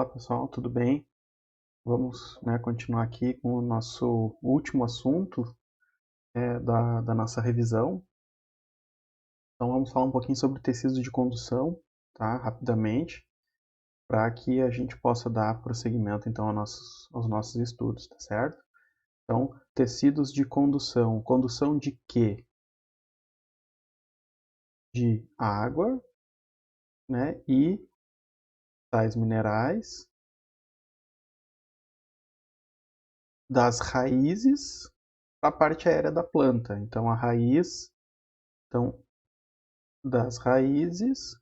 pessoal, tudo bem? Vamos, continuar aqui com o nosso último assunto da nossa revisão. Então vamos falar um pouquinho sobre tecidos de condução, tá? Rapidamente, para que a gente possa dar prosseguimento então aos nossos estudos, tá certo? Então, tecidos de condução. Condução de quê? De água, né? E sais minerais das raízes para a parte aérea da planta. Então, a raiz, então, das raízes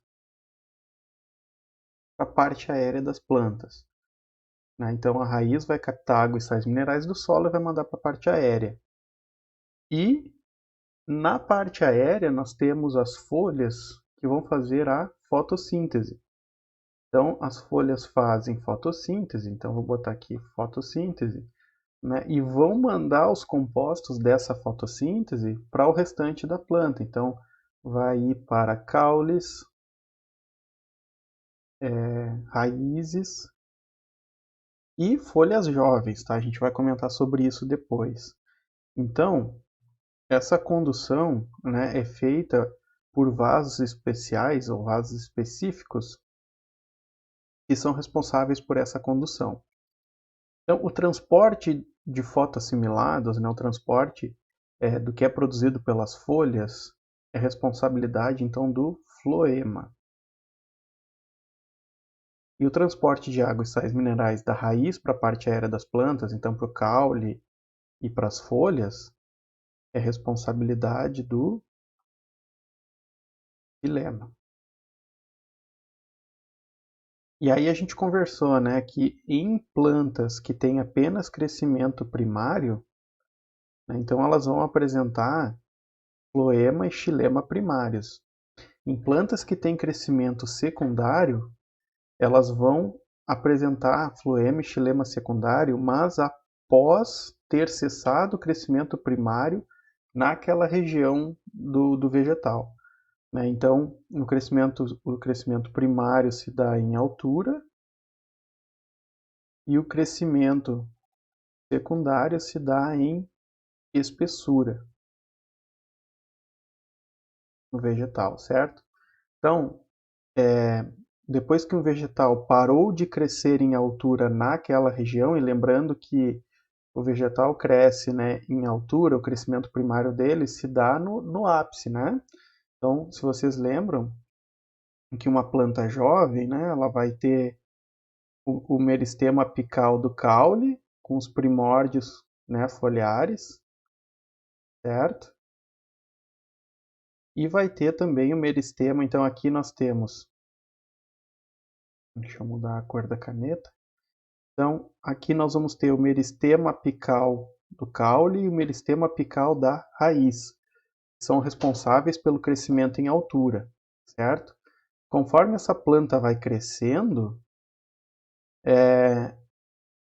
para a parte aérea das plantas, né? Então, a raiz vai captar água e sais minerais do solo e vai mandar para a parte aérea. E na parte aérea, nós temos as folhas que vão fazer a fotossíntese. Então, as folhas fazem fotossíntese, então vou botar aqui fotossíntese, né? E vão mandar os compostos dessa fotossíntese para o restante da planta. Então, vai ir para caules, raízes e folhas jovens, tá? A gente vai comentar sobre isso depois. Então, essa condução, né, é feita por vasos especiais ou vasos específicos que são responsáveis por essa condução. Então, o transporte de fotoassimilados, né, o transporte do que é produzido pelas folhas, é responsabilidade, então, do floema. E o transporte de água e sais minerais da raiz para a parte aérea das plantas, então para o caule e para as folhas, é responsabilidade do xilema. E aí a gente conversou, né, que em plantas que têm apenas crescimento primário, né, então elas vão apresentar floema e xilema primários. Em plantas que têm crescimento secundário, elas vão apresentar floema e xilema secundário, mas após ter cessado o crescimento primário naquela região do vegetal, né? Então, o crescimento primário se dá em altura e o crescimento secundário se dá em espessura no vegetal, certo? Então, depois que um vegetal parou de crescer em altura naquela região, e lembrando que o vegetal cresce, né, em altura, o crescimento primário dele se dá no ápice, né? Então, se vocês lembram que uma planta jovem, né, ela vai ter o meristema apical do caule, com os primórdios, né, foliares, certo? E vai ter também o meristema, então aqui nós temos, deixa eu mudar a cor da caneta. Então, aqui nós vamos ter o meristema apical do caule e o meristema apical da raiz. São responsáveis pelo crescimento em altura, certo? Conforme essa planta vai crescendo,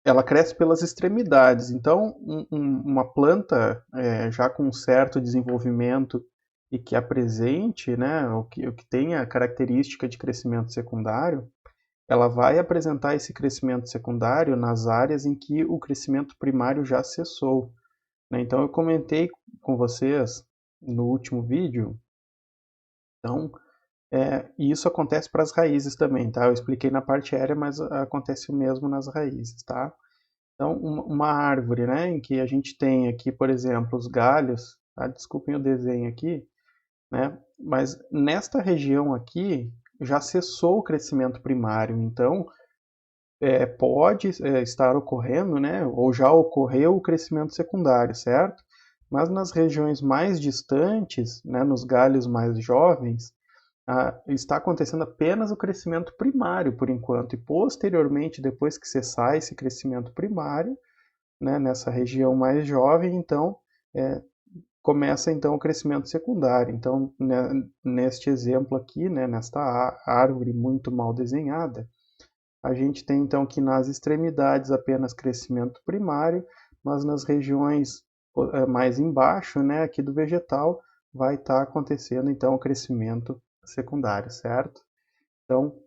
ela cresce pelas extremidades. Então, uma planta já com um certo desenvolvimento e que apresente, né, o que tenha a característica de crescimento secundário, ela vai apresentar esse crescimento secundário nas áreas em que o crescimento primário já cessou, né? Então, eu comentei com vocês no último vídeo, então, e isso acontece para as raízes também, tá? Eu expliquei na parte aérea, mas acontece o mesmo nas raízes, tá? Então, uma árvore, né, em que a gente tem aqui, por exemplo, os galhos, tá? Desculpem o desenho aqui, né? Mas nesta região aqui já cessou o crescimento primário, então pode estar ocorrendo, né, ou já ocorreu o crescimento secundário, certo? Mas nas regiões mais distantes, né, nos galhos mais jovens, está acontecendo apenas o crescimento primário por enquanto, e posteriormente, depois que cessar esse crescimento primário, né, nessa região mais jovem, então começa então o crescimento secundário. Então, né, neste exemplo aqui, né, nesta árvore muito mal desenhada, a gente tem então que nas extremidades apenas crescimento primário, mas nas regiões mais embaixo, né, aqui do vegetal, vai estar acontecendo então o crescimento secundário, certo? Então,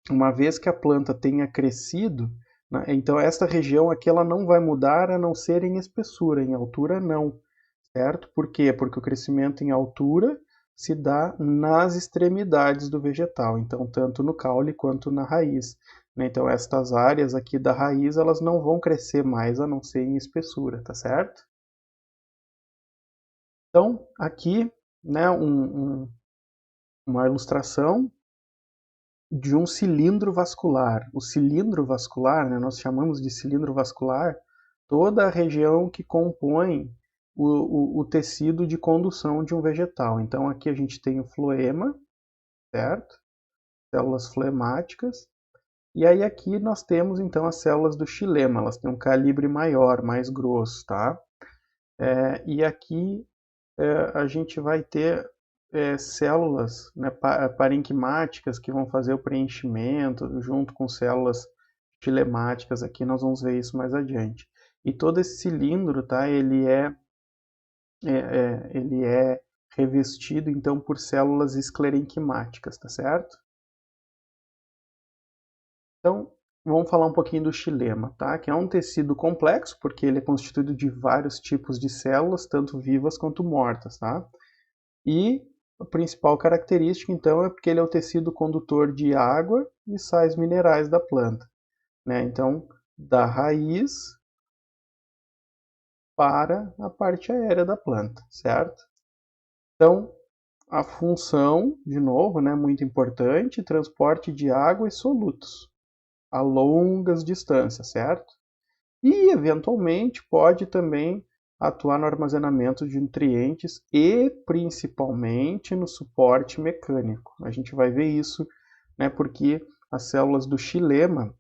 uma vez que a planta tenha crescido, né, então esta região aqui ela não vai mudar a não ser em espessura, em altura não, certo? Por quê? Porque o crescimento em altura se dá nas extremidades do vegetal, então tanto no caule quanto na raiz, né? Então estas áreas aqui da raiz elas não vão crescer mais a não ser em espessura, tá certo? Então aqui, né, uma ilustração de um cilindro vascular. O cilindro vascular, né, nós chamamos de cilindro vascular toda a região que compõe o tecido de condução de um vegetal. Então aqui a gente tem o floema, certo? Células floemáticas. E aí aqui nós temos então as células do xilema, elas têm um calibre maior, mais grosso, tá? E aqui a gente vai ter células, né, parenquimáticas que vão fazer o preenchimento junto com células filemáticas. Aqui nós vamos ver isso mais adiante. E todo esse cilindro, tá, ele é revestido então por células esclerenquimáticas, tá certo? Então, vamos falar um pouquinho do xilema, tá? Que é um tecido complexo, porque ele é constituído de vários tipos de células, tanto vivas quanto mortas, tá? E a principal característica, então, é porque ele é o tecido condutor de água e sais minerais da planta, né? Então, da raiz para a parte aérea da planta, certo? Então, a função, de novo, né, muito importante, transporte de água e solutos a longas distâncias, certo? E, eventualmente, pode também atuar no armazenamento de nutrientes e, principalmente, no suporte mecânico. A gente vai ver isso, né, porque as células do xilema,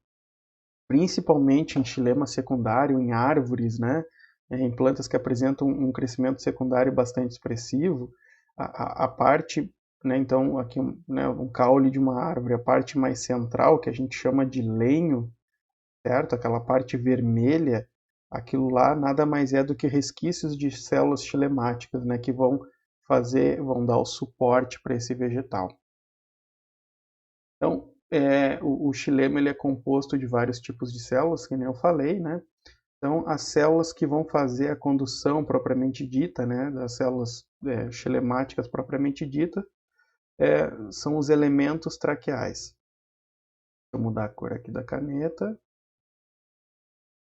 principalmente em xilema secundário, em árvores, né, em plantas que apresentam um crescimento secundário bastante expressivo, a parte, né, então aqui né, um caule de uma árvore, a parte mais central, que a gente chama de lenho, certo? Aquela parte vermelha, aquilo lá nada mais é do que resquícios de células xilemáticas, né, que vão dar o suporte para esse vegetal. Então, o xilema ele é composto de vários tipos de células, que nem eu falei, né? Então, as células que vão fazer a condução propriamente dita, né, das células xilemáticas propriamente dita, são os elementos traqueais. Vou mudar a cor aqui da caneta.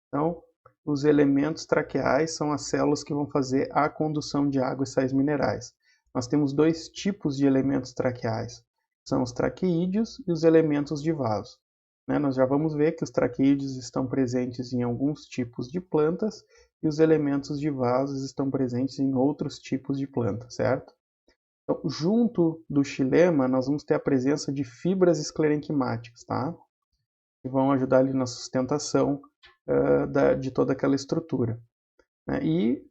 Então, os elementos traqueais são as células que vão fazer a condução de água e sais minerais. Nós temos dois tipos de elementos traqueais. São os traqueídeos e os elementos de vaso. Né? Nós já vamos ver que os traqueídeos estão presentes em alguns tipos de plantas e os elementos de vasos estão presentes em outros tipos de plantas, certo? Então, junto do xilema, nós vamos ter a presença de fibras esclerenquimáticas, tá? Que vão ajudar ali na sustentação de toda aquela estrutura. Né? E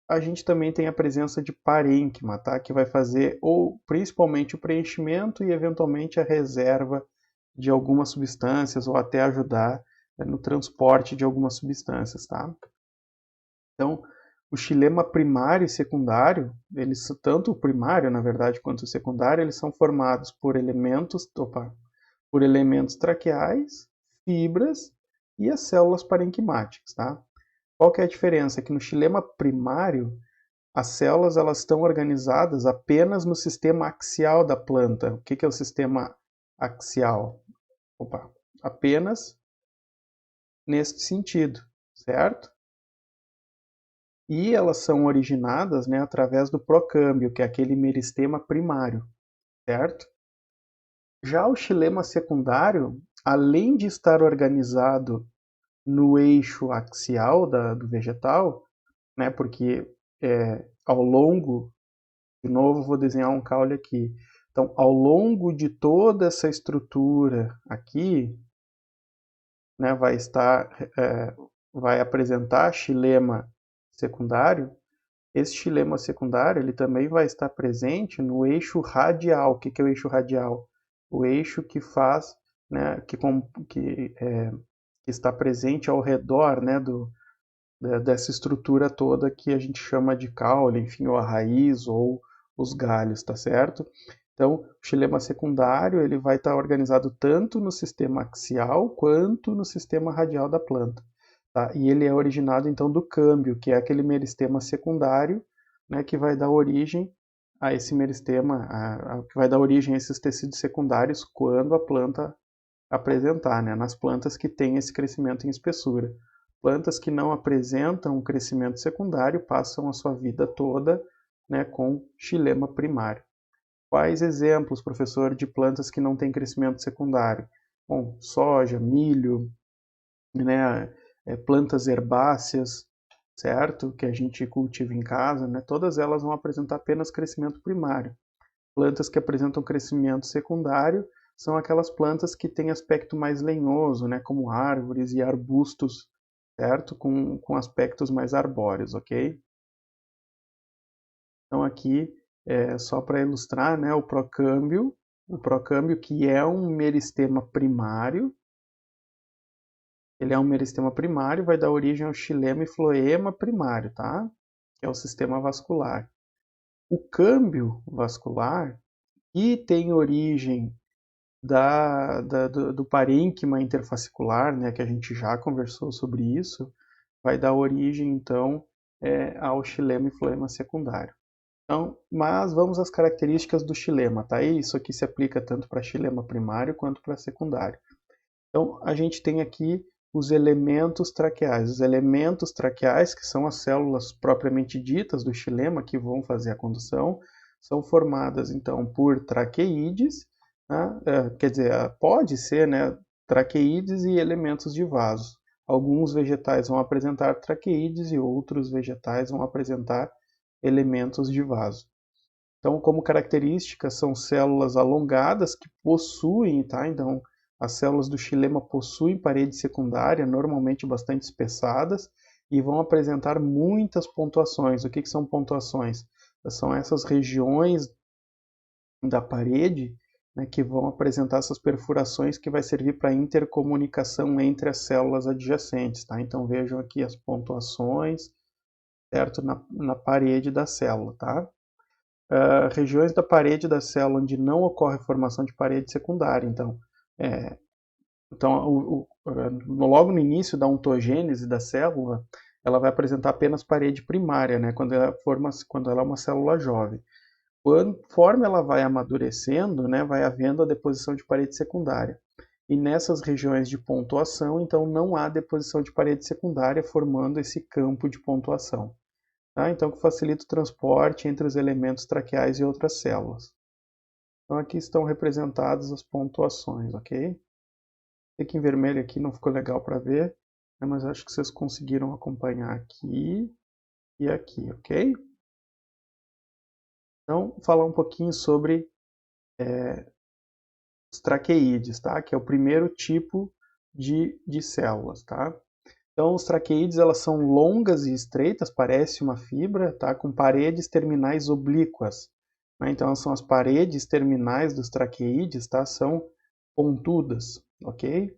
a gente também tem a presença de parênquima, tá? Que vai fazer principalmente o preenchimento e eventualmente a reserva de algumas substâncias ou até ajudar no transporte de algumas substâncias. Tá? Então, o xilema primário e secundário, tanto o primário, na verdade, quanto o secundário, eles são formados por por elementos traqueais, fibras e as células parenquimáticas. Tá? Qual que é a diferença? É que no xilema primário, as células elas estão organizadas apenas no sistema axial da planta. O que é o sistema axial? Apenas neste sentido, certo? E elas são originadas, né, através do procâmbio, que é aquele meristema primário, certo? Já o xilema secundário, além de estar organizado no eixo axial do vegetal, né, porque ao longo, de novo vou desenhar um caule aqui, então ao longo de toda essa estrutura aqui, né, vai apresentar xilema secundário. Esse xilema secundário ele também vai estar presente no eixo radial. O que é o eixo radial? O eixo que faz, né, que está presente ao redor, né, dessa estrutura toda que a gente chama de caule, enfim, ou a raiz ou os galhos, tá certo? Então, o xilema secundário ele vai estar organizado tanto no sistema axial quanto no sistema radial da planta. Tá? E ele é originado então do câmbio, que é aquele meristema secundário, né, que vai dar origem a esse meristema, que vai dar origem a esses tecidos secundários quando a planta apresentar, né, nas plantas que têm esse crescimento em espessura. Plantas que não apresentam crescimento secundário passam a sua vida toda, né, com xilema primário. Quais exemplos, professor, de plantas que não têm crescimento secundário? Bom, soja, milho, né, plantas herbáceas, certo? Que a gente cultiva em casa, né? Todas elas vão apresentar apenas crescimento primário. Plantas que apresentam crescimento secundário são aquelas plantas que têm aspecto mais lenhoso, né? Como árvores e arbustos, certo? Com aspectos mais arbóreos, ok? Então aqui, só para ilustrar, né, o procâmbio que é um meristema primário, ele é um meristema primário, vai dar origem ao xilema e floema primário, tá? Que é o sistema vascular. O câmbio vascular, que tem origem do parênquima interfascicular, né, que a gente já conversou sobre isso, vai dar origem, então, ao xilema e floema secundário. Então, mas vamos às características do xilema, tá? E isso aqui se aplica tanto para xilema primário quanto para secundário. Então, a gente tem aqui os elementos traqueais. Os elementos traqueais, que são as células propriamente ditas do xilema, que vão fazer a condução, são formadas, então, por traqueídes, né? Quer dizer, pode ser, né, traqueídes e elementos de vaso. Alguns vegetais vão apresentar traqueídes e outros vegetais vão apresentar elementos de vaso. Então, como características, são células alongadas que possuem, tá? Então, as células do xilema possuem parede secundária, normalmente bastante espessadas, e vão apresentar muitas pontuações. O que são pontuações? São essas regiões da parede, né, que vão apresentar essas perfurações que vai servir para intercomunicação entre as células adjacentes. Tá? Então vejam aqui as pontuações, certo? Na parede da célula. Tá? Regiões da parede da célula onde não ocorre formação de parede secundária. Logo no início da ontogênese da célula, ela vai apresentar apenas parede primária, né, quando ela é uma célula jovem. Conforme ela vai amadurecendo, né, vai havendo a deposição de parede secundária. E nessas regiões de pontuação, então, não há deposição de parede secundária, formando esse campo de pontuação. Tá? Então, que facilita o transporte entre os elementos traqueais e outras células. Então, aqui estão representadas as pontuações, ok? Aqui em vermelho aqui não ficou legal para ver, né, mas acho que vocês conseguiram acompanhar aqui e aqui, ok? Então, falar um pouquinho sobre os traqueídeos, tá? Que é o primeiro tipo de células, tá? Então, os traqueídeos, elas são longas e estreitas, parece uma fibra, tá? Com paredes terminais oblíquas. Né? Então, são as paredes terminais dos traqueídeos, tá? São pontudas, ok?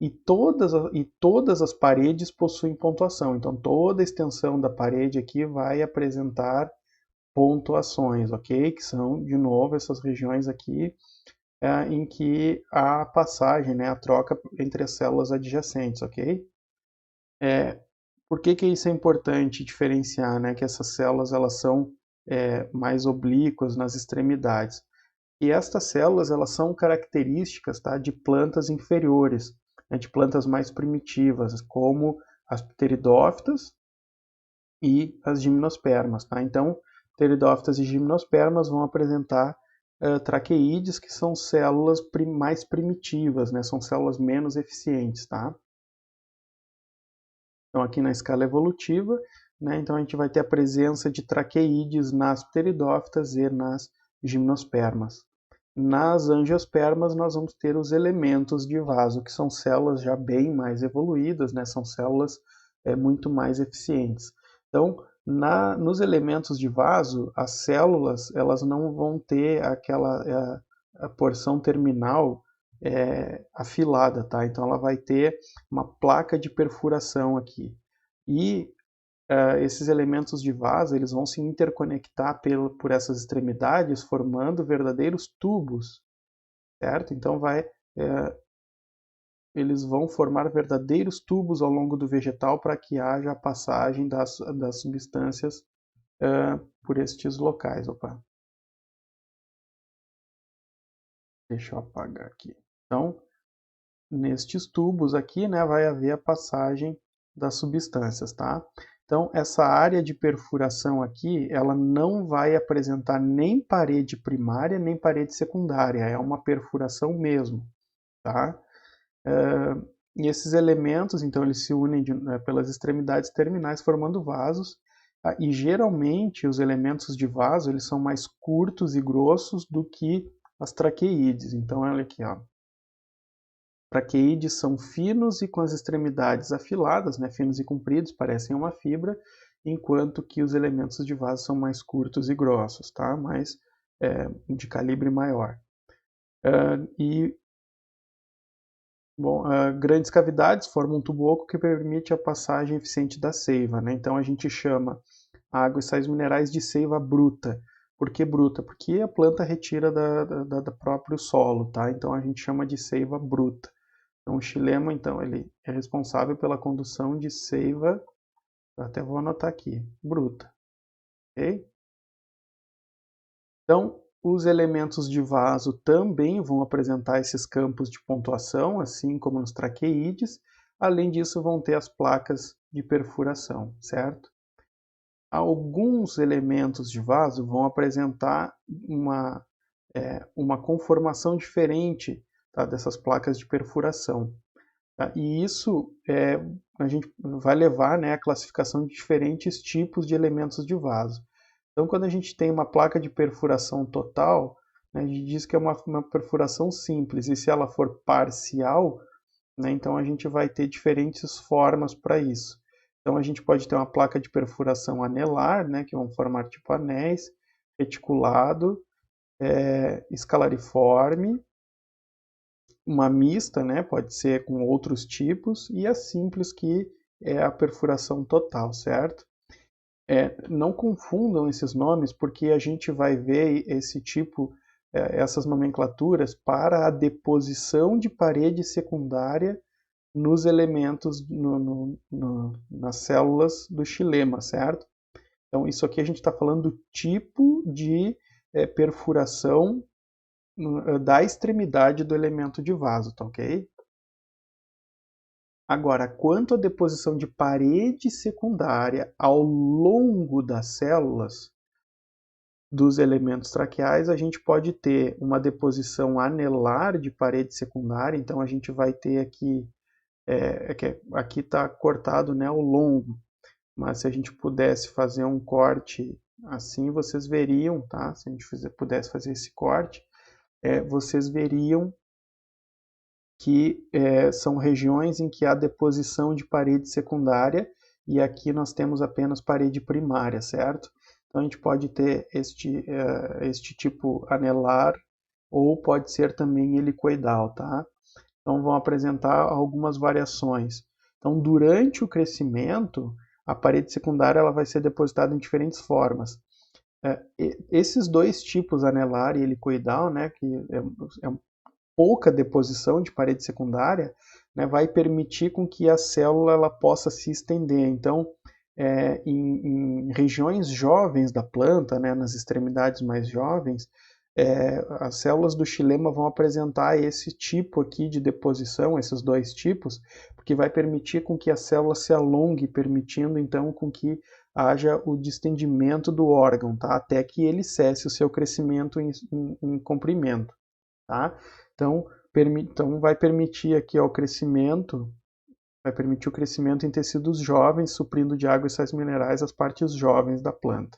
E todas as paredes possuem pontuação. Então, toda a extensão da parede aqui vai apresentar pontuações, ok? Que são, de novo, essas regiões aqui em que há a passagem, né? A troca entre as células adjacentes, ok? Por que isso é importante diferenciar, né? Que essas células elas são mais oblíquas nas extremidades. E estas células elas são características, tá, de plantas inferiores, né, de plantas mais primitivas, como as pteridófitas e as gimnospermas. Tá? Então, pteridófitas e gimnospermas vão apresentar traqueídeos, que são células mais primitivas, né, são células menos eficientes. Tá? Então, aqui na escala evolutiva, né, então a gente vai ter a presença de traqueídeos nas pteridófitas e nas gimnospermas. Nas angiospermas, nós vamos ter os elementos de vaso, que são células já bem mais evoluídas, né? São células muito mais eficientes. Então, nos elementos de vaso, as células elas não vão ter aquela a porção terminal afilada, tá? Então, ela vai ter uma placa de perfuração aqui. E esses elementos de vaso eles vão se interconectar por essas extremidades, formando verdadeiros tubos, certo? Então eles vão formar verdadeiros tubos ao longo do vegetal para que haja a passagem das substâncias por estes locais. Opa. Deixa eu apagar aqui. Então, nestes tubos aqui, né, vai haver a passagem das substâncias, tá? Então, essa área de perfuração aqui, ela não vai apresentar nem parede primária, nem parede secundária, é uma perfuração mesmo, tá? E esses elementos, então, eles se unem pelas extremidades terminais, formando vasos, tá? E geralmente os elementos de vaso, eles são mais curtos e grossos do que as traqueídes. Então, olha aqui, ó. Traqueídeos são finos e com as extremidades afiladas, né, finos e compridos, parecem uma fibra, enquanto que os elementos de vaso são mais curtos e grossos, tá? Mais de calibre maior. Grandes cavidades formam um tubo oco que permite a passagem eficiente da seiva, né? Então a gente chama água e sais minerais de seiva bruta. Por que bruta? Porque a planta retira da próprio solo, tá? Então a gente chama de seiva bruta. Então, o xilema, então, ele é responsável pela condução de seiva, até vou anotar aqui, bruta, ok? Então, os elementos de vaso também vão apresentar esses campos de pontuação, assim como nos traqueídeos. Além disso, vão ter as placas de perfuração, certo? Alguns elementos de vaso vão apresentar uma conformação diferente, tá, dessas placas de perfuração. Tá? E isso a gente vai levar, né, a classificação de diferentes tipos de elementos de vaso. Então, quando a gente tem uma placa de perfuração total, né, a gente diz que é uma perfuração simples, e se ela for parcial, né, então a gente vai ter diferentes formas para isso. Então, a gente pode ter uma placa de perfuração anelar, né, que vão formar tipo anéis, reticulado, escalariforme, uma mista, né, pode ser com outros tipos, e a simples, que é a perfuração total, certo? Não confundam esses nomes, porque a gente vai ver esse tipo, essas nomenclaturas para a deposição de parede secundária nos elementos, nas células do xilema, certo? Então, isso aqui a gente está falando do tipo de perfuração da extremidade do elemento de vaso, tá ok? Agora, quanto à deposição de parede secundária ao longo das células dos elementos traqueais, a gente pode ter uma deposição anelar de parede secundária, então a gente vai ter aqui, aqui está cortado, né, ao longo, mas se a gente pudesse fazer um corte assim, vocês veriam, tá? Se a gente pudesse fazer esse corte, vocês veriam que são regiões em que há deposição de parede secundária, e aqui nós temos apenas parede primária, certo? Então a gente pode ter este tipo anelar, ou pode ser também helicoidal, tá? Então vão apresentar algumas variações. Então, durante o crescimento, a parede secundária ela vai ser depositada em diferentes formas. Esses dois tipos, anelar e helicoidal, né, que é pouca deposição de parede secundária, né, vai permitir com que a célula ela possa se estender. Então, em regiões jovens da planta, né, nas extremidades mais jovens, as células do xilema vão apresentar esse tipo aqui de deposição, esses dois tipos, porque vai permitir com que a célula se alongue, permitindo então com que haja o distendimento do órgão, tá? Até que ele cesse o seu crescimento em comprimento, tá? Então vai permitir aqui o crescimento, vai permitir o crescimento em tecidos jovens, suprindo de água e sais minerais as partes jovens da planta.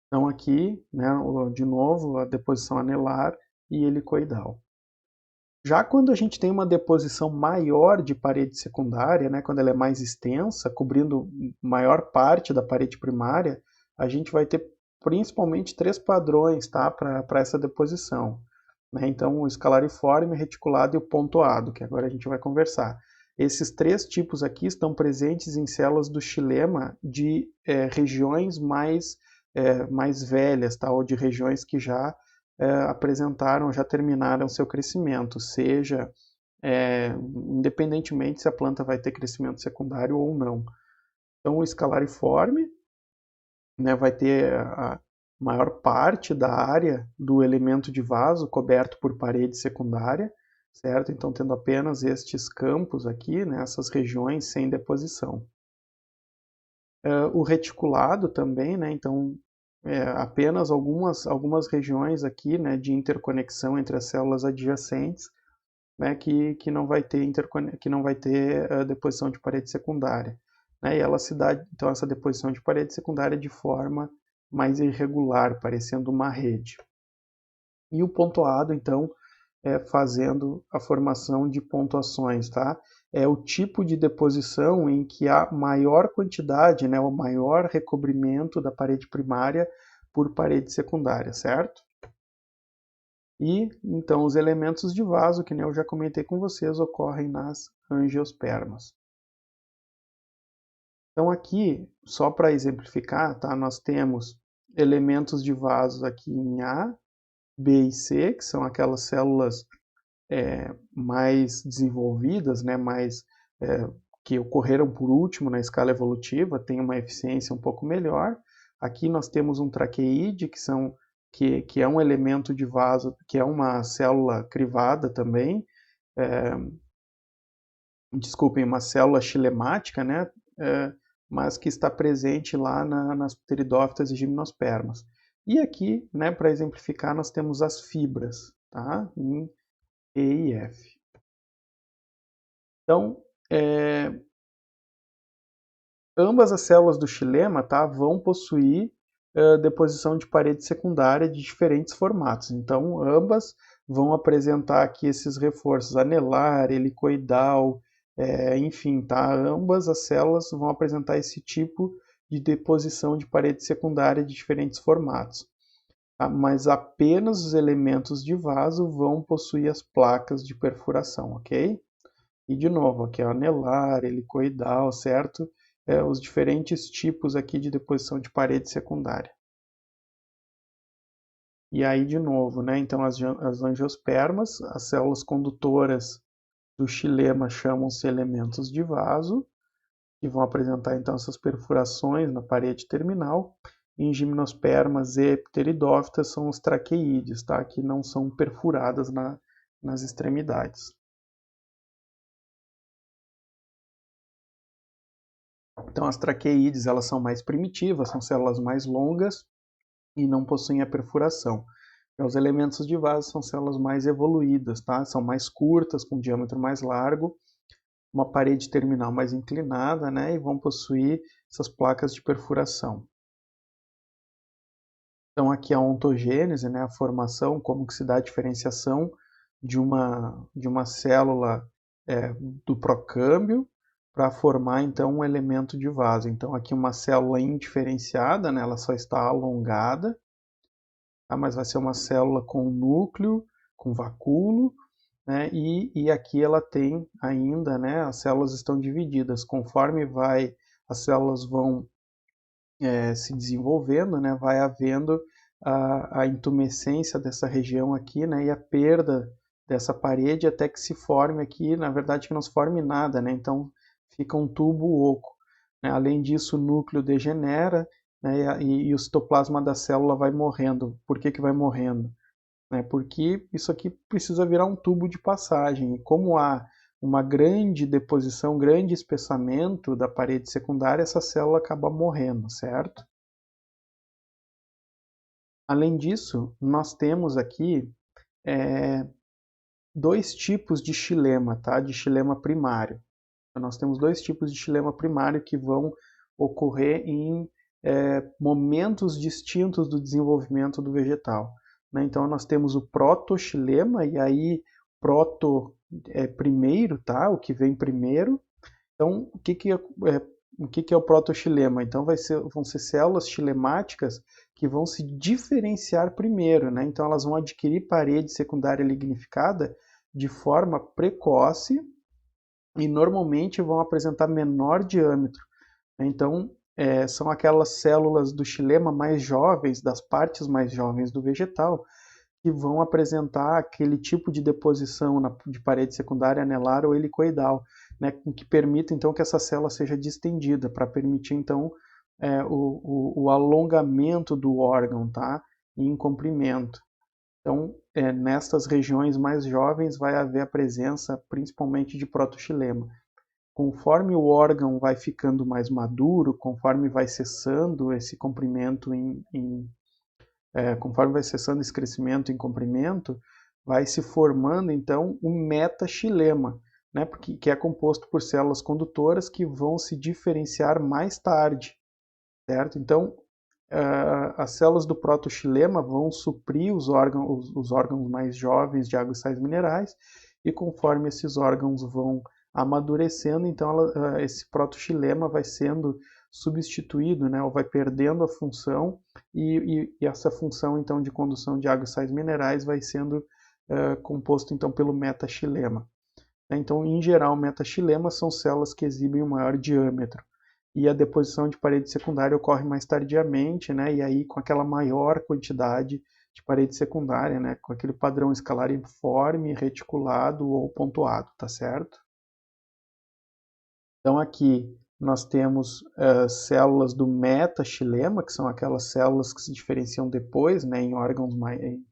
Então aqui, né, de novo, a deposição anelar e helicoidal. Já quando a gente tem uma deposição maior de parede secundária, né, quando ela é mais extensa, cobrindo maior parte da parede primária, a gente vai ter principalmente 3 padrões, tá, para essa deposição. Né? Então, o escalariforme, reticulado e o pontuado, que agora a gente vai conversar. Esses três tipos aqui estão presentes em células do xilema de regiões mais velhas, tá? Ou de regiões que já apresentaram, já terminaram seu crescimento, seja independentemente se a planta vai ter crescimento secundário ou não. Então, o escalariforme, né, vai ter a maior parte da área do elemento de vaso coberto por parede secundária, certo? Então, tendo apenas estes campos aqui, né, essas regiões sem deposição. O reticulado também, né, então, apenas algumas regiões aqui, né, de interconexão entre as células adjacentes, né, que não vai ter deposição de parede secundária, né, e ela se dá então essa deposição de parede secundária de forma mais irregular, parecendo uma rede. E o pontoado, então, fazendo a formação de pontuações, tá? É o tipo de deposição em que há maior quantidade, né, o maior recobrimento da parede primária por parede secundária, certo? E, então, os elementos de vaso, que nem eu já comentei com vocês, ocorrem nas angiospermas. Então, aqui, só para exemplificar, tá, nós temos elementos de vaso aqui em A, B e C, que são aquelas células mais desenvolvidas, né, que ocorreram por último na escala evolutiva, têm uma eficiência um pouco melhor. Aqui nós temos um traqueide, que é um elemento de vaso, que é uma célula crivada também, desculpem, uma célula xilemática, né, mas que está presente lá nas pteridófitas e gimnospermas. E aqui, né, para exemplificar, nós temos as fibras, tá, em E e F. Então, ambas as células do xilema, tá, vão possuir deposição de parede secundária de diferentes formatos. Então, ambas vão apresentar aqui esses reforços anelar, helicoidal, enfim, tá? Ambas as células vão apresentar esse tipo de deposição de parede secundária de diferentes formatos. Tá? Mas apenas os elementos de vaso vão possuir as placas de perfuração, ok? E de novo, aqui é anelar, helicoidal, certo? Os diferentes tipos aqui de deposição de parede secundária. E aí, de novo, né? Então, as angiospermas, as células condutoras do xilema chamam-se elementos de vaso, que vão apresentar, então, essas perfurações na parede terminal. Em gimnospermas e pteridófitas são os traqueídeos, tá? Que não são perfuradas nas extremidades. Então, as traqueídeas, elas são mais primitivas, são células mais longas e não possuem a perfuração. E os elementos de vaso são células mais evoluídas, tá? São mais curtas, com diâmetro mais largo, uma parede terminal mais inclinada, né? E vão possuir essas placas de perfuração. Então, aqui a ontogênese, né? A formação, como que se dá a diferenciação de uma célula do procâmbio para formar, então, um elemento de vaso. Então, aqui uma célula indiferenciada, né? Ela só está alongada, tá? Mas vai ser uma célula com núcleo, com vacúolo, né? E aqui ela tem ainda, né? As células estão divididas. Conforme as células vão se desenvolvendo, né? Vai havendo a intumescência dessa região aqui, né? E a perda dessa parede até que se forme aqui, na verdade que não se forme nada, né? Então fica um tubo oco, né? Além disso, o núcleo degenera, né? E o citoplasma da célula vai morrendo. Por que vai morrendo? Porque isso aqui precisa virar um tubo de passagem. E como há uma grande deposição, um grande espessamento da parede secundária, essa célula acaba morrendo, certo? Além disso, nós temos aqui dois tipos de xilema, tá? De xilema primário. Então, nós temos dois tipos de xilema primário que vão ocorrer em momentos distintos do desenvolvimento do vegetal. Né? Então, nós temos o protoxilema, e aí proto é primeiro, tá? O que vem primeiro. Então, o que é o protoxilema? Então, vão ser células xilemáticas que vão se diferenciar primeiro, né? Então, elas vão adquirir parede secundária lignificada de forma precoce, e normalmente vão apresentar menor diâmetro. Então, são aquelas células do xilema mais jovens, das partes mais jovens do vegetal, que vão apresentar aquele tipo de deposição de parede secundária anelar ou helicoidal, né, que permita então que essa célula seja distendida, para permitir então o alongamento do órgão, tá, em comprimento. Então, nestas regiões mais jovens vai haver a presença principalmente de protoxilema. Conforme o órgão vai ficando mais maduro, conforme vai cessando esse comprimento conforme vai cessando esse crescimento em comprimento, vai se formando então o metaxilema, né, que é composto por células condutoras que vão se diferenciar mais tarde, certo? Então, as células do protoxilema vão suprir os órgãos mais jovens de água e sais minerais, e conforme esses órgãos vão amadurecendo, então esse protoxilema vai sendo substituído, né, ou vai perdendo a função, e essa função então de condução de água e sais minerais vai sendo composto então pelo metaxilema. Então, em geral, metaxilemas são células que exibem um maior diâmetro, e a deposição de parede secundária ocorre mais tardiamente, né, e aí com aquela maior quantidade de parede secundária, né, com aquele padrão escalariforme, reticulado ou pontuado, tá certo? Então aqui nós temos células do metaxilema, que são aquelas células que se diferenciam depois, né, em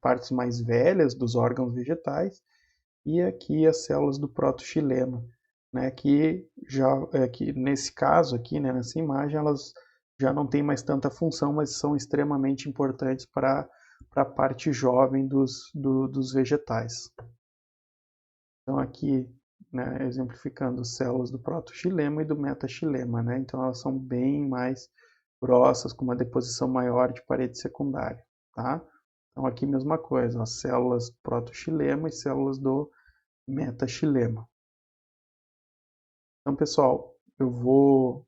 partes mais velhas dos órgãos vegetais, e aqui as células do protoxilema, né, que nesse caso aqui, né, nessa imagem, elas já não têm mais tanta função, mas são extremamente importantes para a parte jovem dos vegetais. Então aqui, né, exemplificando células do protoxilema e do metaxilema, né? Então elas são bem mais grossas, com uma deposição maior de parede secundária, tá? Então aqui mesma coisa, as células do protoxilema e células do metaxilema. Então, pessoal, eu vou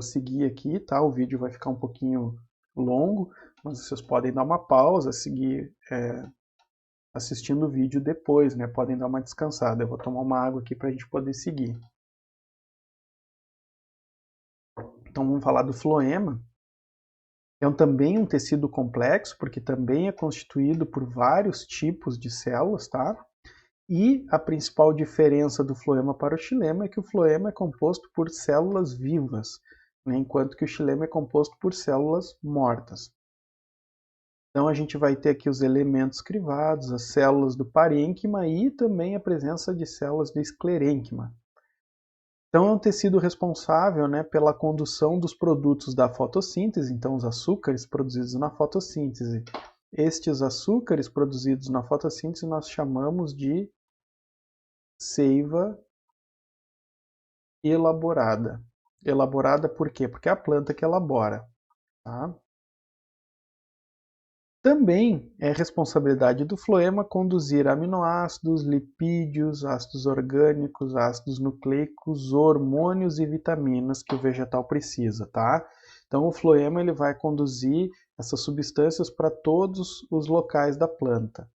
seguir aqui, tá? O vídeo vai ficar um pouquinho longo, mas vocês podem dar uma pausa, seguir assistindo o vídeo depois, né? Podem dar uma descansada. Eu vou tomar uma água aqui para a gente poder seguir. Então vamos falar do floema. É também um tecido complexo, porque também é constituído por vários tipos de células, tá? E a principal diferença do floema para o xilema é que o floema é composto por células vivas, né? Enquanto que o xilema é composto por células mortas. Então a gente vai ter aqui os elementos crivados, as células do parênquima e também a presença de células do esclerênquima. Então é um tecido responsável, né, pela condução dos produtos da fotossíntese, então os açúcares produzidos na fotossíntese. Estes açúcares produzidos na fotossíntese nós chamamos de seiva elaborada. Elaborada por quê? Porque é a planta que elabora. Tá? Também é responsabilidade do floema conduzir aminoácidos, lipídios, ácidos orgânicos, ácidos nucleicos, hormônios e vitaminas que o vegetal precisa, tá? Então o floema ele vai conduzir essas substâncias para todos os locais da planta.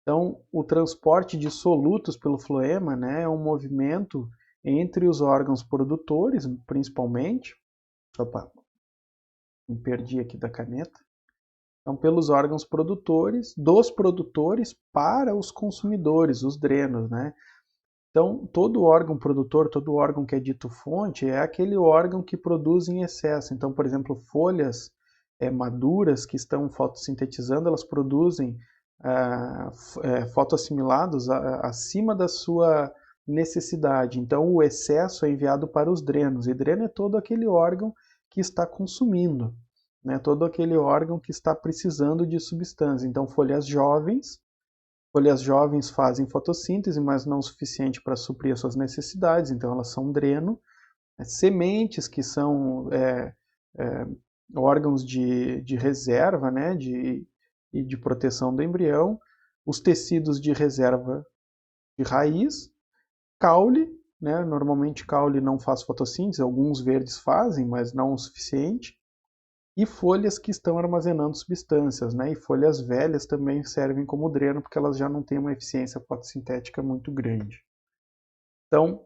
Então o transporte de solutos pelo floema, né, é um movimento entre os órgãos produtores, principalmente. Opa, me perdi aqui da caneta. Então, pelos órgãos produtores, dos produtores para os consumidores, os drenos, né? Então, todo órgão produtor, todo órgão que é dito fonte, é aquele órgão que produz em excesso. Então, por exemplo, folhas maduras que estão fotossintetizando, elas produzem fotoassimilados acima da sua necessidade. Então, o excesso é enviado para os drenos. E dreno é todo aquele órgão que está consumindo, né? Todo aquele órgão que está precisando de substância. Então, folhas jovens fazem fotossíntese, mas não o suficiente para suprir as suas necessidades, então elas são dreno. Sementes, que são órgãos de reserva, né, e de proteção do embrião. Os tecidos de reserva de raiz. Caule, né, normalmente caule não faz fotossíntese, alguns verdes fazem, mas não o suficiente. E folhas que estão armazenando substâncias, né? E folhas velhas também servem como dreno, porque elas já não têm uma eficiência fotossintética muito grande. Então,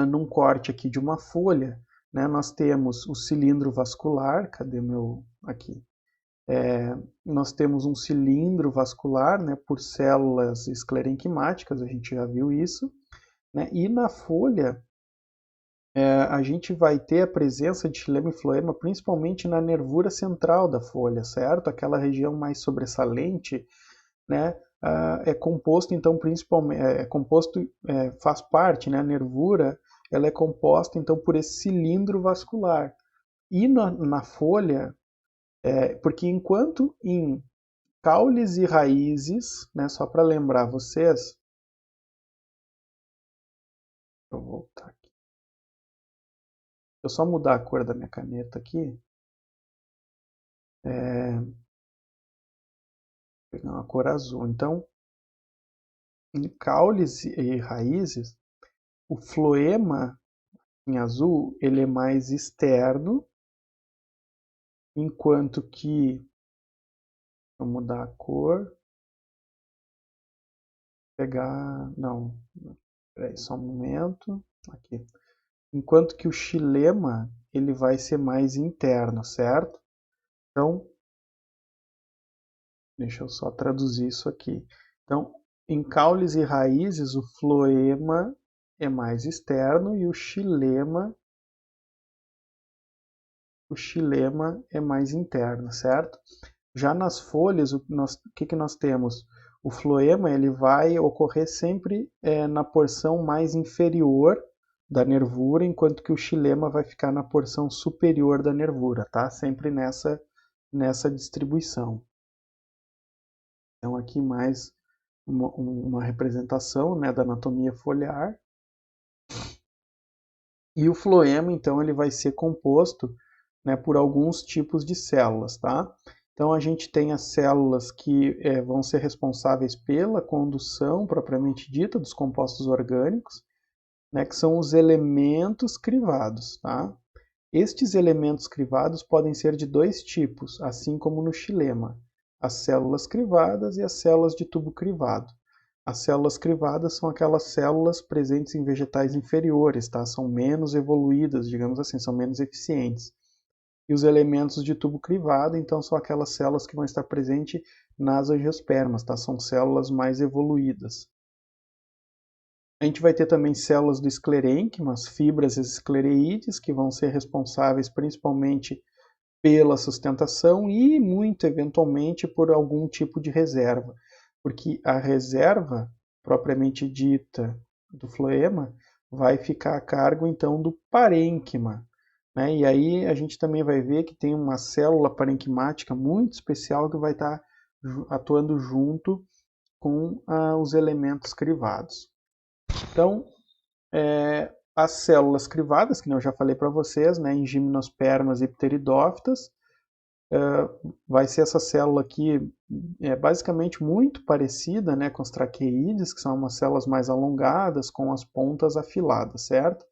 num corte aqui de uma folha, né, nós temos o cilindro vascular, cadê meu, aqui, nós temos um cilindro vascular, né, por células esclerenquimáticas, a gente já viu isso, né, e na folha a gente vai ter a presença de xilema e floema principalmente na nervura central da folha, certo? Aquela região mais sobressalente, né, é composto então principalmente, faz parte, né, a nervura, ela é composta então por esse cilindro vascular. E na folha, porque enquanto em caules e raízes, né, só para lembrar vocês, vou voltar aqui. Eu só mudar a cor da minha caneta aqui, pegar uma cor azul. Então, em caules e raízes, o floema em azul ele é mais externo, enquanto que, vou mudar a cor, pegar, não, peraí, só um momento, aqui. Enquanto que o xilema ele vai ser mais interno, certo? Então, deixa eu só traduzir isso aqui. Então, em caules e raízes, o floema é mais externo e o xilema é mais interno, certo? Já nas folhas, o que nós temos? O floema ele vai ocorrer sempre na porção mais inferior da nervura, enquanto que o xilema vai ficar na porção superior da nervura, tá? Sempre nessa distribuição. Então aqui mais uma representação, né, da anatomia foliar. E o floema, então, ele vai ser composto, né, por alguns tipos de células, tá? Então a gente tem as células que vão ser responsáveis pela condução propriamente dita dos compostos orgânicos, né, que são os elementos crivados, tá? Estes elementos crivados podem ser de dois tipos, assim como no xilema: as células crivadas e as células de tubo crivado. As células crivadas são aquelas células presentes em vegetais inferiores, tá? São menos evoluídas, digamos assim, são menos eficientes. E os elementos de tubo crivado, então, são aquelas células que vão estar presentes nas angiospermas, tá? São células mais evoluídas. A gente vai ter também células do esclerênquima, as fibras esclereídeas, que vão ser responsáveis principalmente pela sustentação e, muito eventualmente, por algum tipo de reserva. Porque a reserva, propriamente dita, do floema, vai ficar a cargo, então, do parênquima, né? E aí a gente também vai ver que tem uma célula parenquimática muito especial que vai estar atuando junto com os elementos crivados. Então, as células crivadas, que eu já falei para vocês, né, em gimnospermas e pteridófitas, vai ser essa célula aqui, basicamente muito parecida, né, com as traqueídeas, que são umas células mais alongadas, com as pontas afiladas, certo?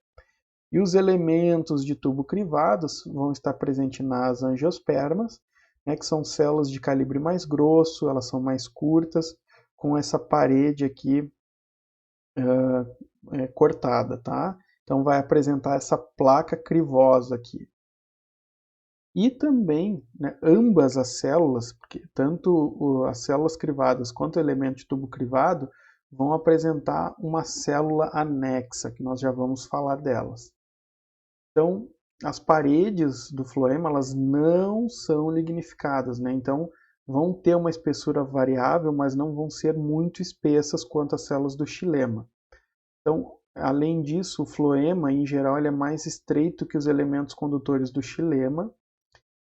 E os elementos de tubo crivados vão estar presentes nas angiospermas, né, que são células de calibre mais grosso, elas são mais curtas, com essa parede aqui cortada, tá? Então vai apresentar essa placa crivosa aqui. E também, né, ambas as células, porque tanto as células crivadas quanto o elemento de tubo crivado, vão apresentar uma célula anexa, que nós já vamos falar delas. Então, as paredes do floema, elas não são lignificadas, né? Então, vão ter uma espessura variável, mas não vão ser muito espessas quanto as células do xilema. Então, além disso, o floema, em geral, ele é mais estreito que os elementos condutores do xilema,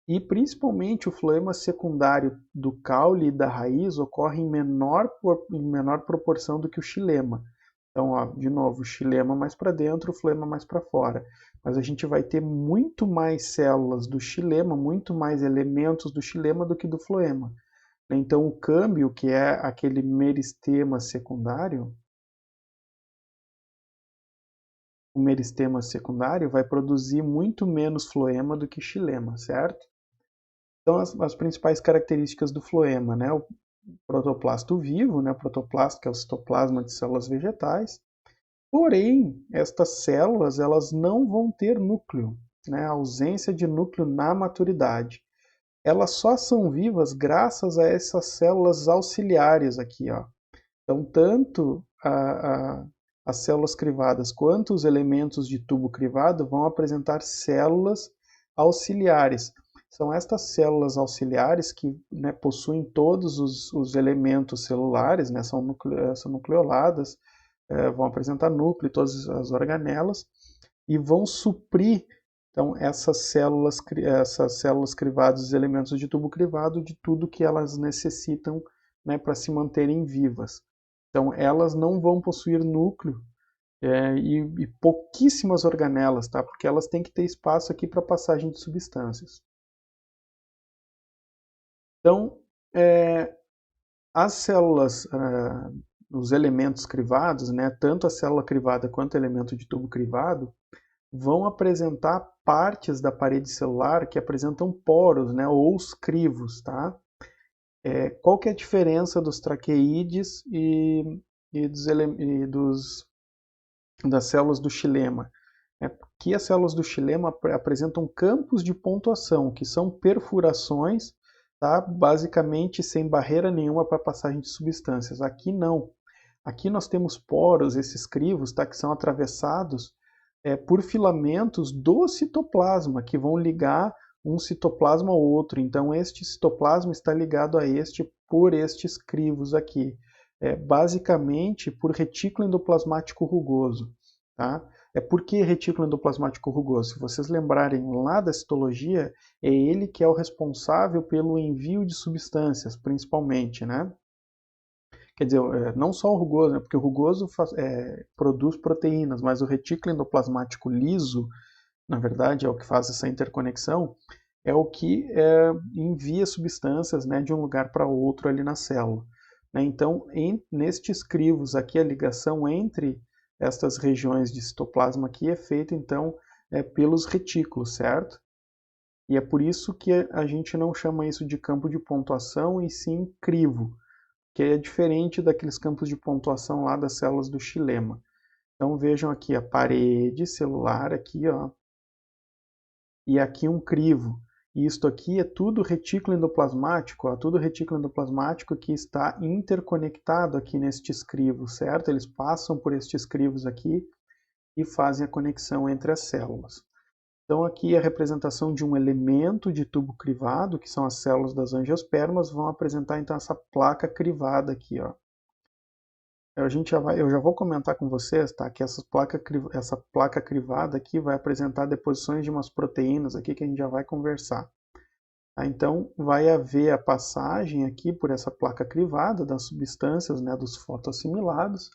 e principalmente o floema secundário do caule e da raiz ocorre em menor proporção do que o xilema. Então, ó, de novo, o xilema mais para dentro, o floema mais para fora. Mas a gente vai ter muito mais células do xilema, muito mais elementos do xilema do que do floema. Então, o câmbio, que é aquele meristema secundário, o meristema secundário vai produzir muito menos floema do que xilema, certo? Então, as principais características do floema, né? O protoplasto vivo, né? O protoplasto, que é o citoplasma de células vegetais. Porém, estas células elas não vão ter núcleo, né? A ausência de núcleo na maturidade. Elas só são vivas graças a essas células auxiliares aqui, ó. Então, tanto as células crivadas quanto os elementos de tubo crivado vão apresentar células auxiliares. São estas células auxiliares que, né, possuem todos os elementos celulares, né, são nucleoladas, vão apresentar núcleo, todas as organelas, e vão suprir então, essas células crivadas, os elementos de tubo crivado, de tudo que elas necessitam, né, para se manterem vivas. Então, elas não vão possuir núcleo e pouquíssimas organelas, tá? Porque elas têm que ter espaço aqui para passagem de substâncias. Então, as células, os elementos crivados, né, tanto a célula crivada quanto o elemento de tubo crivado, vão apresentar partes da parede celular que apresentam poros, né, ou os crivos, tá? Qual que é a diferença dos traqueídeos das células do xilema? Que as células do xilema apresentam campos de pontuação, que são perfurações, tá? Basicamente sem barreira nenhuma para passagem de substâncias. Aqui não. Aqui nós temos poros, esses crivos, tá? Que são atravessados por filamentos do citoplasma, que vão ligar um citoplasma ao outro. Então, este citoplasma está ligado a este por estes crivos aqui. Basicamente, por retículo endoplasmático rugoso. Tá? Por que retículo endoplasmático rugoso? Se vocês lembrarem lá da citologia, é ele que é o responsável pelo envio de substâncias, principalmente, né? Quer dizer, não só o rugoso, né? Porque o rugoso produz proteínas, mas o retículo endoplasmático liso, na verdade, é o que faz essa interconexão, é o que envia substâncias, né, de um lugar para outro ali na célula. Né? Então, nestes crivos aqui, a ligação entre estas regiões de citoplasma aqui é feita, então, pelos retículos, certo? E é por isso que a gente não chama isso de campo de pontuação, e sim crivo, que é diferente daqueles campos de pontuação lá das células do xilema. Então vejam aqui a parede celular aqui, ó, e aqui um crivo. E isto aqui é tudo retículo endoplasmático, ó, tudo retículo endoplasmático que está interconectado aqui nestes crivos, certo? Eles passam por estes crivos aqui e fazem a conexão entre as células. Então aqui a representação de um elemento de tubo crivado, que são as células das angiospermas, vão apresentar então essa placa crivada aqui, ó. Eu já vou comentar com vocês, tá, que essa placa crivada aqui vai apresentar deposições de umas proteínas aqui que a gente já vai conversar. Tá? Então vai haver a passagem aqui por essa placa crivada das substâncias, né, dos fotoassimilados.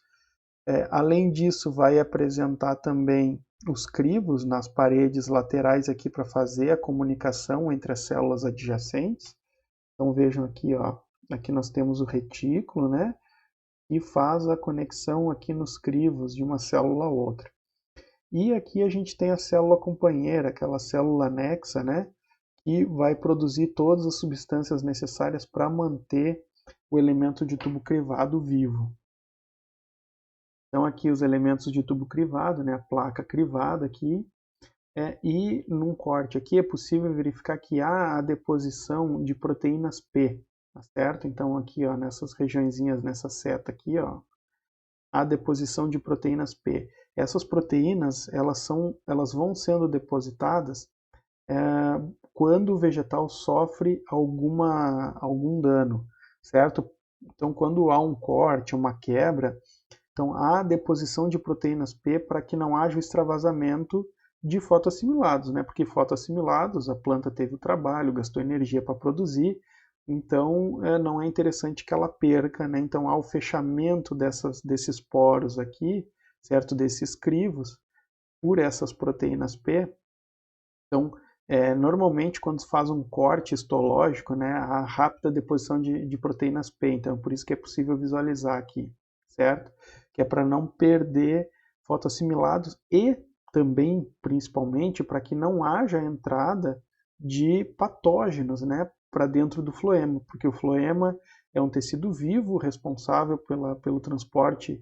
Além disso, vai apresentar também os crivos nas paredes laterais aqui para fazer a comunicação entre as células adjacentes. Então vejam aqui, ó, aqui nós temos o retículo, né, e faz a conexão aqui nos crivos de uma célula a outra. E aqui a gente tem a célula companheira, aquela célula anexa, né, que vai produzir todas as substâncias necessárias para manter o elemento de tubo crivado vivo. Então aqui os elementos de tubo crivado, né, a placa crivada aqui, e num corte aqui é possível verificar que há a deposição de proteínas P, tá certo? Então aqui, ó, nessas regiõezinhas, nessa seta aqui, ó, há deposição de proteínas P. Essas proteínas, elas vão sendo depositadas quando o vegetal sofre algum dano, certo? Então quando há um corte, uma quebra, então, há deposição de proteínas P para que não haja o extravasamento de fotoassimilados, né? Porque fotoassimilados, a planta teve o trabalho, gastou energia para produzir, então não é interessante que ela perca, né? Então, há o fechamento desses poros aqui, certo? Desses crivos, por essas proteínas P. Então, normalmente, quando se faz um corte histológico, né, há rápida deposição de proteínas P, então por isso que é possível visualizar aqui, certo? Que é para não perder fotoassimilados e também, principalmente, para que não haja entrada de patógenos, né, para dentro do floema, porque o floema é um tecido vivo responsável pelo transporte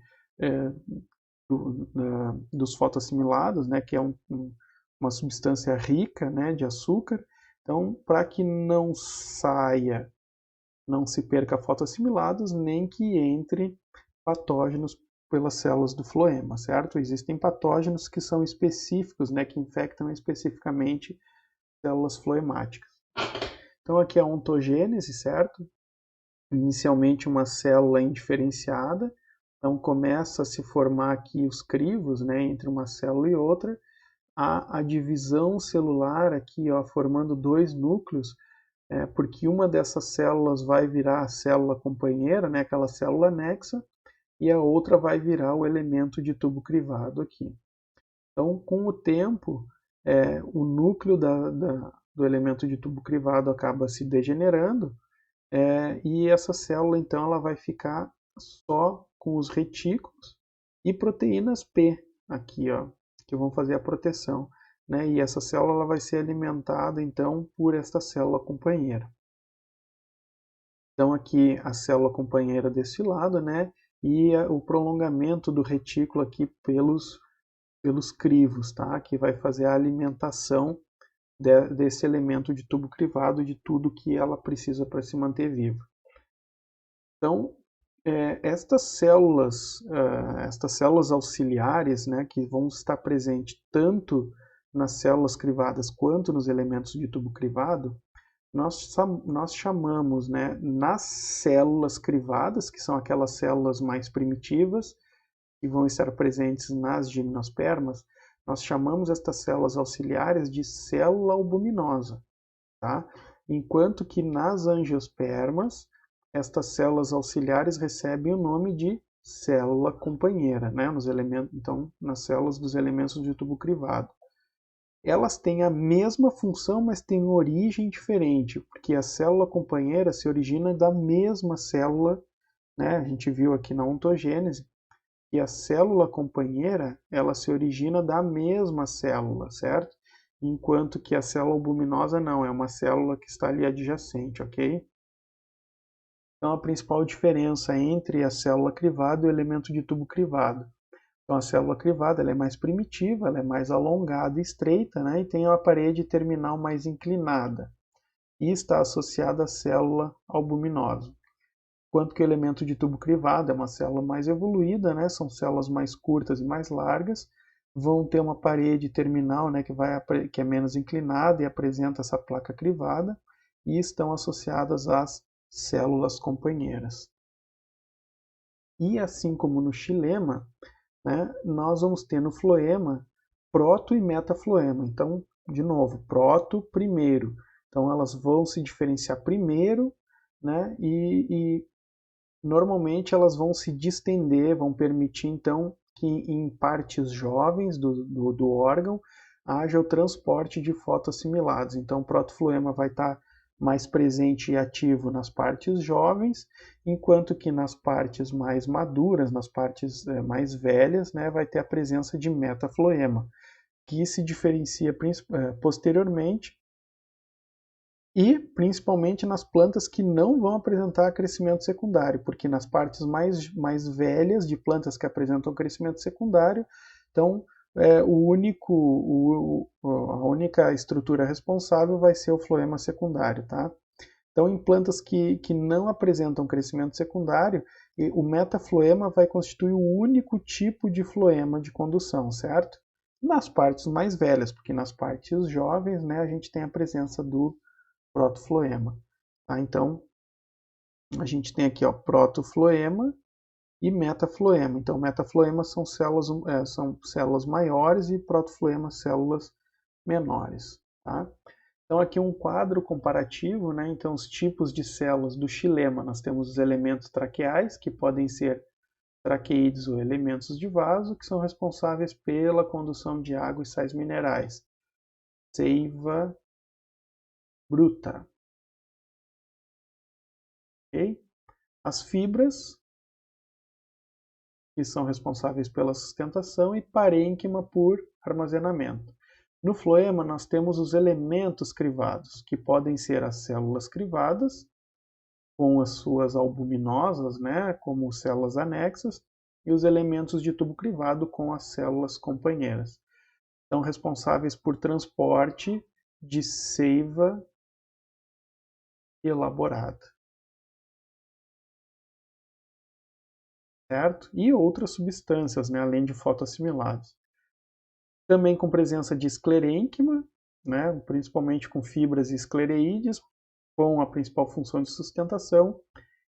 dos fotoassimilados, né, que é uma substância rica, né, de açúcar. Então, para que não saia, não se perca fotoassimilados, nem que entre patógenos pelas células do floema, certo? Existem patógenos que são específicos, né, que infectam especificamente células floemáticas. Então aqui é a ontogênese, certo? Inicialmente uma célula indiferenciada, então começa a se formar aqui os crivos, né, entre uma célula e outra. A divisão celular aqui, ó, formando dois núcleos, porque uma dessas células vai virar a célula companheira, né, aquela célula anexa, e a outra vai virar o elemento de tubo crivado aqui. Então, com o tempo, o núcleo do elemento de tubo crivado acaba se degenerando, e essa célula, então, ela vai ficar só com os retículos e proteínas P aqui, ó, que vão fazer a proteção, né? E essa célula ela vai ser alimentada, então, por esta célula companheira. Então, aqui a célula companheira desse lado, né? E o prolongamento do retículo aqui pelos crivos, tá? Que vai fazer a alimentação desse elemento de tubo crivado, de tudo que ela precisa para se manter viva. Então, estas células auxiliares, né, que vão estar presentes tanto nas células crivadas quanto nos elementos de tubo crivado, nós chamamos, né, nas células crivadas, que são aquelas células mais primitivas, que vão estar presentes nas gimnospermas, nós chamamos estas células auxiliares de célula albuminosa, tá? Enquanto que nas angiospermas, estas células auxiliares recebem o nome de célula companheira, né? Então, nas células dos elementos de tubo crivado. Elas têm a mesma função, mas têm origem diferente, porque a célula companheira se origina da mesma célula, né? A gente viu aqui na ontogênese, e a célula companheira, ela se origina da mesma célula, certo? Enquanto que a célula albuminosa não, é uma célula que está ali adjacente, ok? Então, a principal diferença entre a célula crivada e o elemento de tubo crivado. Então, a célula crivada ela é mais primitiva, ela é mais alongada e estreita, né? E tem uma parede terminal mais inclinada. E está associada à célula albuminosa. Enquanto que o elemento de tubo crivado é uma célula mais evoluída, né? São células mais curtas e mais largas, vão ter uma parede terminal, né, que é menos inclinada e apresenta essa placa crivada, e estão associadas às células companheiras. E assim como no xilema, né, nós vamos ter no floema proto e metafloema. Então, de novo, proto primeiro. Então, elas vão se diferenciar primeiro, né, e normalmente elas vão se distender, vão permitir então que em partes jovens do órgão haja o transporte de fotoassimilados. Então o protofloema vai estar mais presente e ativo nas partes jovens, enquanto que nas partes mais maduras, nas partes mais velhas, né, vai ter a presença de metafloema, que se diferencia posteriormente e principalmente nas plantas que não vão apresentar crescimento secundário, porque nas partes mais velhas de plantas que apresentam crescimento secundário, então a única estrutura responsável vai ser o floema secundário, tá? Então, em plantas que não apresentam crescimento secundário, o metafloema vai constituir o único tipo de floema de condução, certo? Nas partes mais velhas, porque nas partes jovens, né, a gente tem a presença do protofloema. Tá? Então, a gente tem aqui ó, protofloema e metafloema. Então, metafloema são células maiores e protofloema células menores. Tá? Então, aqui um quadro comparativo, né? Então, os tipos de células do xilema. Nós temos os elementos traqueais, que podem ser traqueídeos ou elementos de vaso, que são responsáveis pela condução de água e sais minerais. Seiva bruta. Okay? As fibras, que são responsáveis pela sustentação, e parênquima por armazenamento. No floema, nós temos os elementos crivados, que podem ser as células crivadas, com as suas albuminosas, né, como células anexas, e os elementos de tubo crivado com as células companheiras. São responsáveis por transporte de seiva elaborada, certo? E outras substâncias, né, além de fotoassimilados. Também com presença de esclerênquima, né, principalmente com fibras e esclereídeas, com a principal função de sustentação,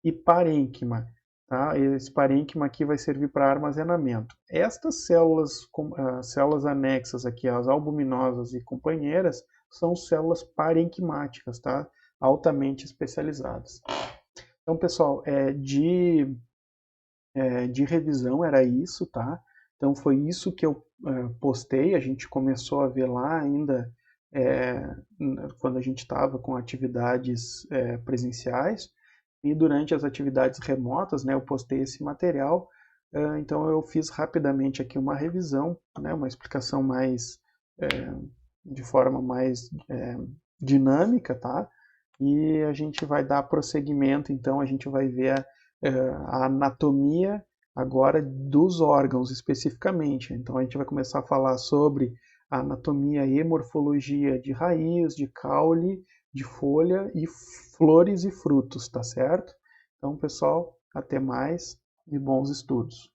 e parênquima. Tá? Esse parênquima aqui vai servir para armazenamento. Estas células, células anexas aqui, as albuminosas e companheiras, são células parênquimáticas, tá? Altamente especializadas. Então, pessoal, de revisão era isso, tá? Então foi isso que eu postei, a gente começou a ver lá ainda quando a gente estava com atividades presenciais, e durante as atividades remotas, né, eu postei esse material, então eu fiz rapidamente aqui uma revisão, né, uma explicação mais de forma mais dinâmica, tá? E a gente vai dar prosseguimento, então a gente vai ver a anatomia agora dos órgãos especificamente. Então a gente vai começar a falar sobre a anatomia e morfologia de raiz, de caule, de folha e flores e frutos, tá certo? Então, pessoal, até mais e bons estudos.